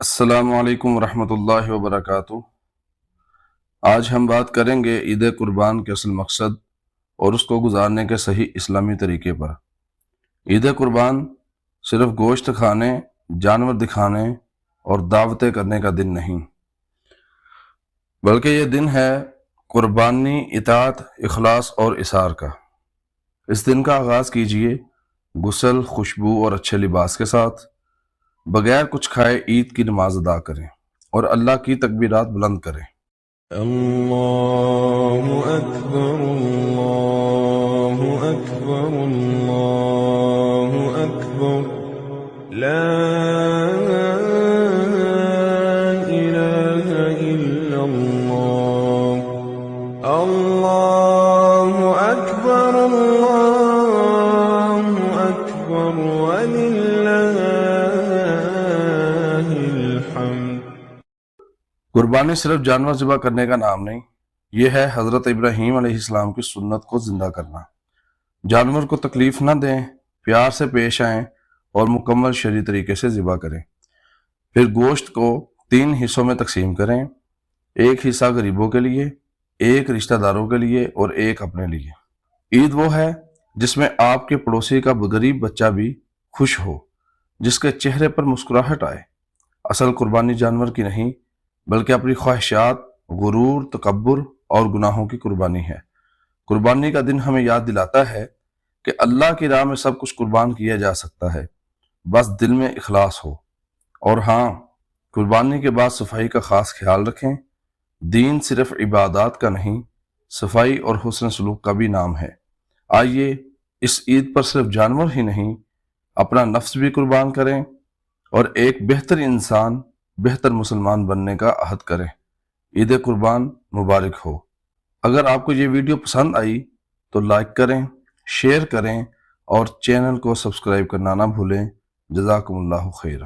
السلام علیکم ورحمۃ اللہ وبرکاتہ۔ آج ہم بات کریں گے عید قربان کے اصل مقصد اور اس کو گزارنے کے صحیح اسلامی طریقے پر۔ عید قربان صرف گوشت کھانے، جانور دکھانے اور دعوتیں کرنے کا دن نہیں، بلکہ یہ دن ہے قربانی، اطاعت، اخلاص اور اثار کا۔ اس دن کا آغاز کیجئے غسل، خوشبو اور اچھے لباس کے ساتھ۔ بغیر کچھ کھائے عید کی نماز ادا کریں اور اللہ کی تکبیرات بلند کریں۔ اللہ اکبر اللہ اکبر اللہ اکبر لا الہ الا اللہ اللہ اکبر وللہ الحمد۔ قربانی صرف جانور ذبح کرنے کا نام نہیں، یہ ہے حضرت ابراہیم علیہ السلام کی سنت کو زندہ کرنا۔ جانور کو تکلیف نہ دیں، پیار سے پیش آئیں اور مکمل شرعی طریقے سے ذبح کریں۔ پھر گوشت کو 3 حصوں میں تقسیم کریں، ایک حصہ غریبوں کے لیے، ایک رشتہ داروں کے لیے اور ایک اپنے لیے۔ عید وہ ہے جس میں آپ کے پڑوسی کا غریب بچہ بھی خوش ہو، جس کے چہرے پر مسکراہٹ آئے۔ اصل قربانی جانور کی نہیں، بلکہ اپنی خواہشات، غرور، تکبر اور گناہوں کی قربانی ہے۔ قربانی کا دن ہمیں یاد دلاتا ہے کہ اللہ کی راہ میں سب کچھ قربان کیا جا سکتا ہے، بس دل میں اخلاص ہو۔ اور ہاں، قربانی کے بعد صفائی کا خاص خیال رکھیں۔ دین صرف عبادات کا نہیں، صفائی اور حسن سلوک کا بھی نام ہے۔ آئیے اس عید پر صرف جانور ہی نہیں، اپنا نفس بھی قربان کریں اور ایک بہتر انسان، بہتر مسلمان بننے کا عہد کریں۔ عید قربان مبارک ہو۔ اگر آپ کو یہ ویڈیو پسند آئی تو لائک کریں، شیئر کریں اور چینل کو سبسکرائب کرنا نہ بھولیں۔ جزاکم اللہ خیر۔